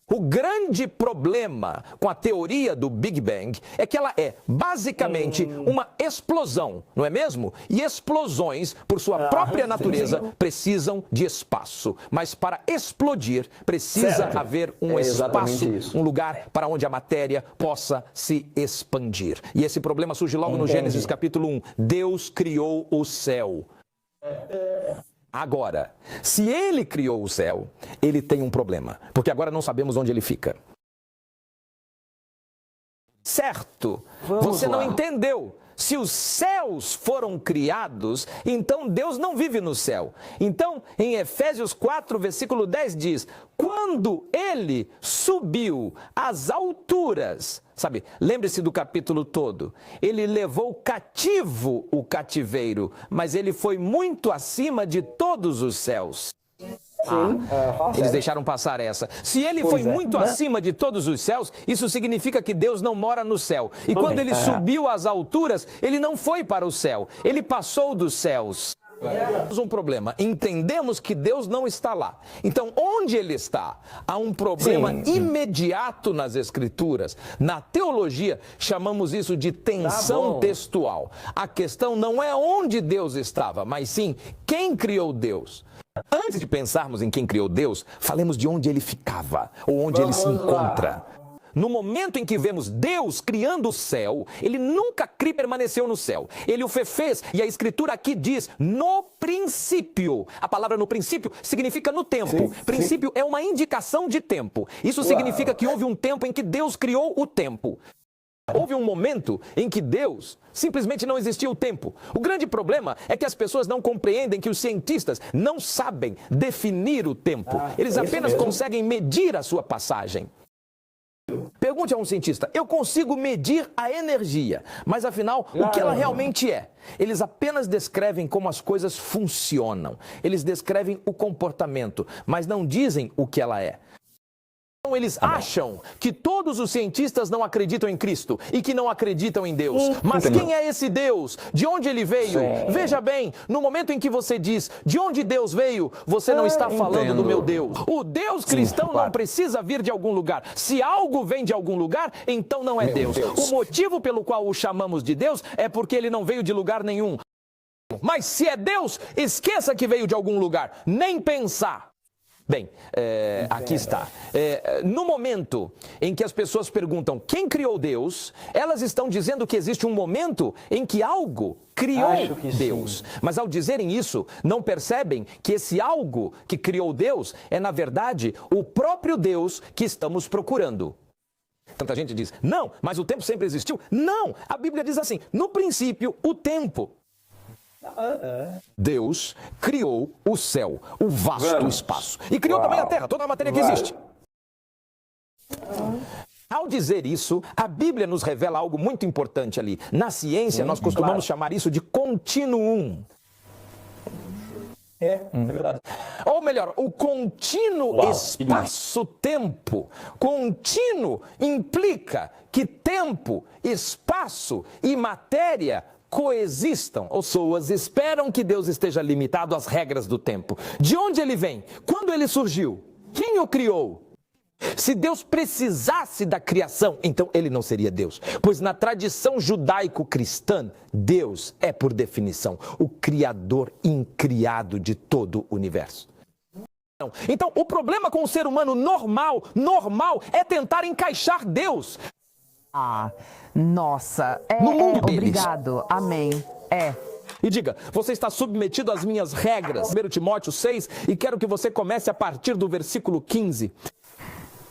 O grande problema com a teoria do Big Bang é que ela é basicamente uma explosão, não é mesmo? E explosões, por sua própria natureza, precisam de espaço. Mas para explodir, precisa haver um espaço, um lugar para onde a matéria possa se expandir. E esse problema surge logo no Gênesis capítulo 1. Deus criou o céu. Agora, se ele criou o céu, ele tem um problema, porque agora não sabemos onde ele fica. Certo? Você não entendeu. Se os céus foram criados, então Deus não vive no céu. Então, em Efésios 4, versículo 10 diz: quando ele subiu às alturas, sabe, lembre-se do capítulo todo, ele levou cativo o cativeiro, mas ele foi muito acima de todos os céus. Eles deixaram passar essa. Se ele foi muito acima de todos os céus, isso significa que Deus não mora no céu. E quando ele subiu às alturas, ele não foi para o céu, ele passou dos céus. Temos um problema, entendemos que Deus não está lá. Então, onde ele está? Há um problema imediato nas Escrituras. Na teologia, chamamos isso de tensão textual. A questão não é onde Deus estava, mas sim quem criou Deus. Antes de pensarmos em quem criou Deus, falemos de onde ele ficava, ou onde ele se encontra. No momento em que vemos Deus criando o céu, ele nunca permaneceu no céu. Ele o fez, e a Escritura aqui diz, no princípio. A palavra no princípio significa no tempo. Princípio é uma indicação de tempo. Isso significa que houve um tempo em que Deus criou o tempo. Houve um momento em que Deus simplesmente não existia o tempo. O grande problema é que as pessoas não compreendem que os cientistas não sabem definir o tempo. Eles apenas conseguem medir a sua passagem. Pergunte a um cientista, eu consigo medir a energia, mas afinal, o que ela realmente é? Eles apenas descrevem como as coisas funcionam. Eles descrevem o comportamento, mas não dizem o que ela é. Então, eles acham que todos os cientistas não acreditam em Cristo e que não acreditam em Deus. Mas quem é esse Deus? De onde ele veio? Veja bem, no momento em que você diz de onde Deus veio, você não está falando do meu Deus. O Deus cristão não precisa vir de algum lugar. Se algo vem de algum lugar, então não é Deus. O motivo pelo qual o chamamos de Deus é porque ele não veio de lugar nenhum. Mas se é Deus, esqueça que veio de algum lugar. Nem pensar. Bem, aqui está. No momento em que as pessoas perguntam quem criou Deus, elas estão dizendo que existe um momento em que algo criou Deus. Mas ao dizerem isso, não percebem que esse algo que criou Deus é, na verdade, o próprio Deus que estamos procurando. Tanta gente diz, não, mas o tempo sempre existiu. Não, a Bíblia diz assim, no princípio, o tempo. Deus criou o céu, o vasto espaço. E criou também a terra, toda a matéria que existe. Ao dizer isso, a Bíblia nos revela algo muito importante ali. Na ciência, nós costumamos chamar isso de continuum. É verdade. Ou melhor, o contínuo espaço-tempo. Contínuo implica que tempo, espaço e matéria coexistam. As pessoas esperam que Deus esteja limitado às regras do tempo. De onde ele vem? Quando ele surgiu? Quem o criou? Se Deus precisasse da criação, então ele não seria Deus. Pois na tradição judaico-cristã, Deus é, por definição, o criador incriado de todo o universo. Então, o problema com o ser humano normal, é tentar encaixar Deus. Nossa, no mundo deles. Obrigado, amém, E diga, você está submetido às minhas regras, 1 Timóteo 6, e quero que você comece a partir do versículo 15.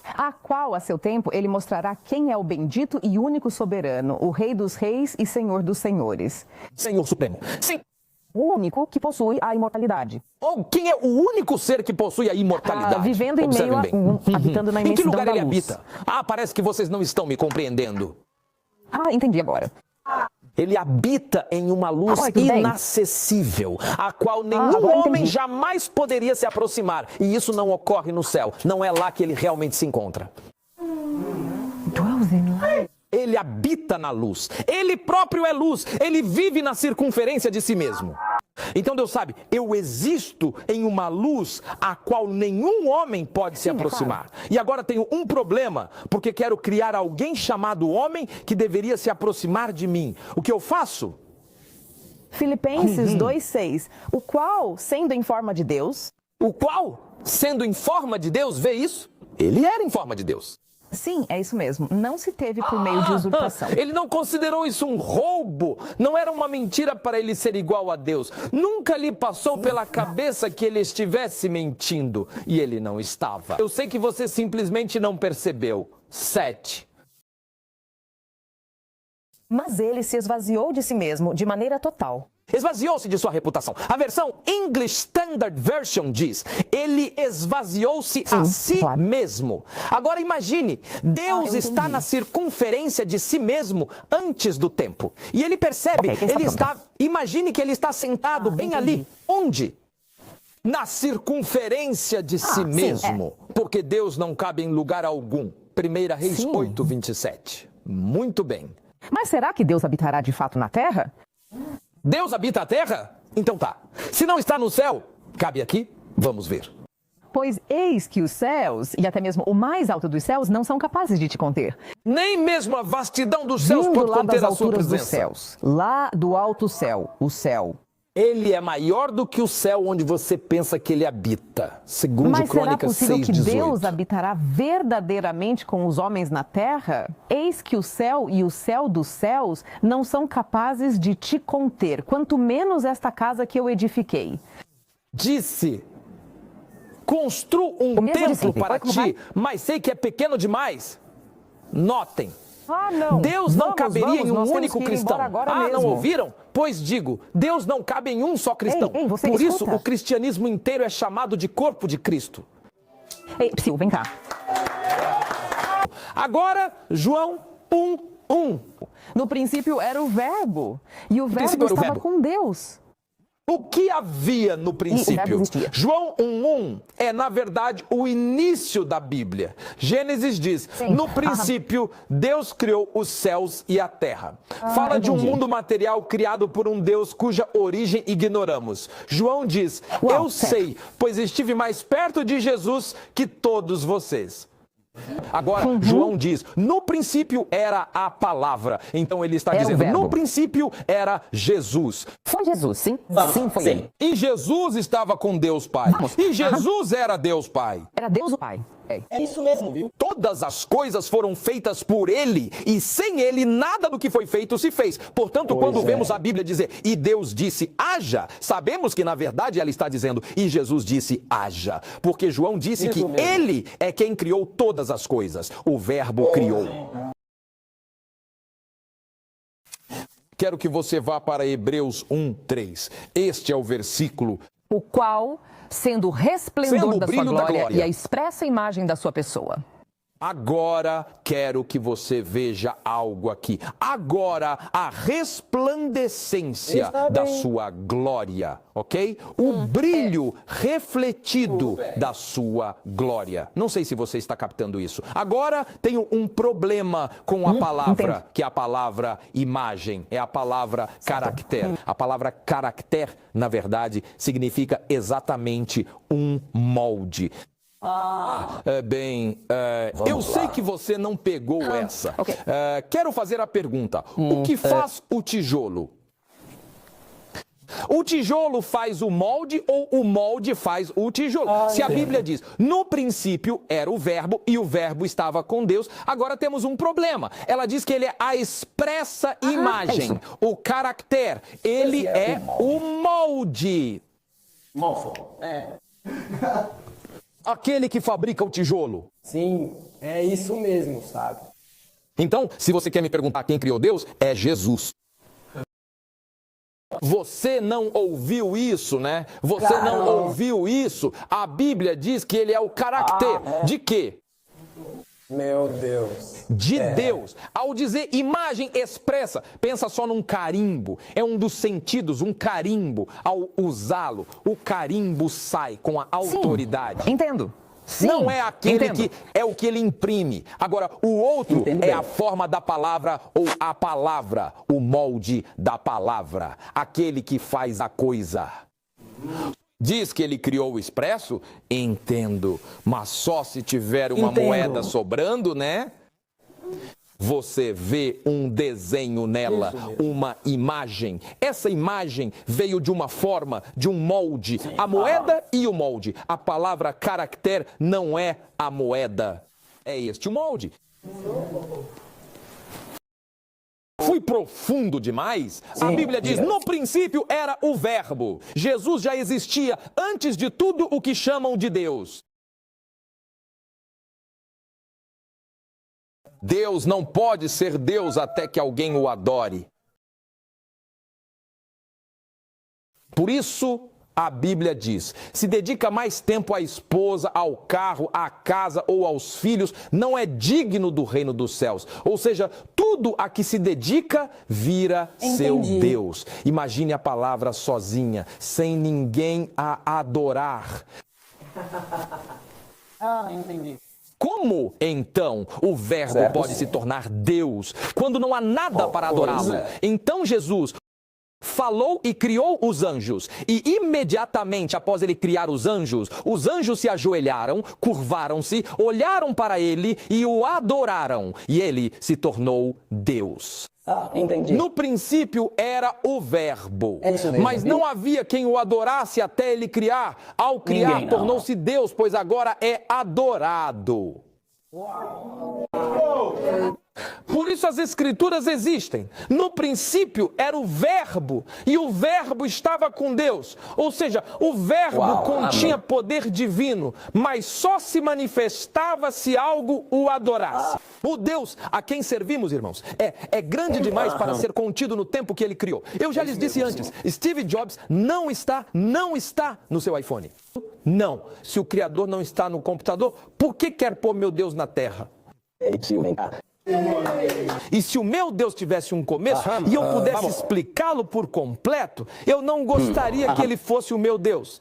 A qual, a seu tempo, ele mostrará quem é o bendito e único soberano, o Rei dos reis e Senhor dos senhores. Senhor Supremo. Sim. O único que possui a imortalidade. Ou quem é o único ser que possui a imortalidade? Vivendo em meio habitando na imensidão da luz. Em que lugar ele habita? Parece que vocês não estão me compreendendo. Entendi agora. Ele habita em uma luz inacessível, a qual nenhum homem jamais poderia se aproximar. E isso não ocorre no céu. Não é lá que ele realmente se encontra. Ele habita na luz. Ele próprio é luz. Ele vive na circunferência de si mesmo. Então Deus sabe, eu existo em uma luz a qual nenhum homem pode se aproximar. Claro. E agora tenho um problema, porque quero criar alguém chamado homem que deveria se aproximar de mim. O que eu faço? Filipenses 2:6, o qual, sendo em forma de Deus... O qual, sendo em forma de Deus, vê isso? Ele era em forma de Deus. Sim, é isso mesmo. Não se teve por meio de usurpação. Ele não considerou isso um roubo. Não era uma mentira para ele ser igual a Deus. Nunca lhe passou pela cabeça que ele estivesse mentindo. E ele não estava. Eu sei que você simplesmente não percebeu. 7. Mas ele se esvaziou de si mesmo de maneira total. Esvaziou-se de sua reputação. A versão English Standard Version diz, ele esvaziou-se a si mesmo. Agora imagine, Deus está na circunferência de si mesmo antes do tempo. E ele percebe, imagine que ele está sentado bem ali. Onde? Na circunferência de si mesmo. Porque Deus não cabe em lugar algum. 1 Reis 8:27. Muito bem. Mas será que Deus habitará de fato na terra? Deus habita a terra? Então tá. Se não está no céu, cabe aqui? Vamos ver. Pois eis que os céus, e até mesmo o mais alto dos céus, não são capazes de te conter. Nem mesmo a vastidão dos céus pode conter a sua presença. Dos céus, lá do alto céu, o céu. Ele é maior do que o céu onde você pensa que ele habita. Segundo Mas Crônicas 6:18. Mas será possível que Deus habitará verdadeiramente com os homens na terra? Eis que o céu e o céu dos céus não são capazes de te conter, quanto menos esta casa que eu edifiquei. Disse, construo um templo para ti, mas sei que é pequeno demais. Notem. Não. Deus não caberia em um único cristão. Não ouviram? Pois digo, Deus não cabe em um só cristão. Por isso, o cristianismo inteiro é chamado de corpo de Cristo. Ei, Psyu, vem cá. Agora, João 1:1. No princípio era o verbo, e o verbo estava com Deus. O que havia no princípio? João 1:1 é, na verdade, o início da Bíblia. Gênesis diz, no princípio, Deus criou os céus e a terra. Fala de um mundo material criado por um Deus cuja origem ignoramos. João diz, eu sei, pois estive mais perto de Jesus que todos vocês. Agora, João diz, no princípio era a palavra. Então ele está dizendo, no princípio era Jesus. Foi Jesus, sim? Sim, foi ele. E Jesus estava com Deus Pai. E Jesus era Deus Pai. Era Deus o Pai. É isso mesmo, viu? Todas as coisas foram feitas por ele, e sem ele nada do que foi feito se fez. Portanto, quando vemos a Bíblia dizer, e Deus disse, haja, sabemos que na verdade ela está dizendo, e Jesus disse, haja. Porque João disse que ele é quem criou todas as coisas. O Verbo criou. Quero que você vá para Hebreus 1:3. Este é o versículo. O qual, sendo o resplendor da sua glória e a expressa imagem da sua pessoa. Agora quero que você veja algo aqui. Agora a resplandecência da sua glória, ok? O brilho refletido da sua glória. Não sei se você está captando isso. Agora tenho um problema com a palavra, que é a palavra imagem, é a palavra caractere. A palavra caractere, na verdade, significa exatamente um molde. Eu sei que você não pegou essa. Quero fazer a pergunta. O que faz o tijolo? O tijolo faz o molde ou o molde faz o tijolo? Se a Bíblia diz, no princípio era o verbo e o verbo estava com Deus, agora temos um problema. Ela diz que ele é a expressa imagem, o caractere, ele é o molde. Aquele que fabrica o tijolo. Sim, é isso mesmo, sabe? Então, se você quer me perguntar quem criou Deus, é Jesus. Você não ouviu isso, né? Você não ouviu isso? A Bíblia diz que ele é o caractere. De quê? Meu Deus. De Deus. Ao dizer imagem expressa, pensa só num carimbo. É um dos sentidos, um carimbo. Ao usá-lo, o carimbo sai com a autoridade. Entendo. Sim, não é aquele entendo. que é o que ele imprime. Agora, o outro é a forma da palavra ou a palavra, o molde da palavra, aquele que faz a coisa. Diz que ele criou o expresso? Entendo, mas só se tiver uma moeda sobrando, né? Você vê um desenho nela, uma imagem. Essa imagem veio de uma forma, de um molde. A moeda e o molde. A palavra caractere não é a moeda. É este o molde. Fui profundo demais? A Bíblia diz, no princípio era o verbo. Jesus já existia antes de tudo o que chamam de Deus. Deus não pode ser Deus até que alguém o adore. Por isso, a Bíblia diz, se dedica mais tempo à esposa, ao carro, à casa ou aos filhos, não é digno do reino dos céus. Ou seja, tudo a que se dedica vira seu Deus. Imagine a palavra sozinha, sem ninguém a adorar. Entendi. Como, então, o verbo pode se tornar Deus quando não há nada para adorá-lo? Então Jesus falou e criou os anjos. E imediatamente após ele criar os anjos se ajoelharam, curvaram-se, olharam para ele e o adoraram. E ele se tornou Deus. Entendi. No princípio era o verbo, É isso mesmo, mas não havia quem o adorasse até ele criar. Ao criar, tornou-se Deus, pois agora é adorado. Por isso as escrituras existem. No princípio era o verbo, e o verbo estava com Deus. Ou seja, o verbo continha poder divino, mas só se manifestava se algo o adorasse. O Deus a quem servimos, irmãos, é grande demais para ser contido no tempo que ele criou. Eu já lhes disse antes, Steve Jobs não está no seu iPhone. Não. Se o Criador não está no computador, por que quer pôr meu Deus na terra? E se o meu Deus tivesse um começo e eu pudesse explicá-lo por completo, eu não gostaria que ele fosse o meu Deus.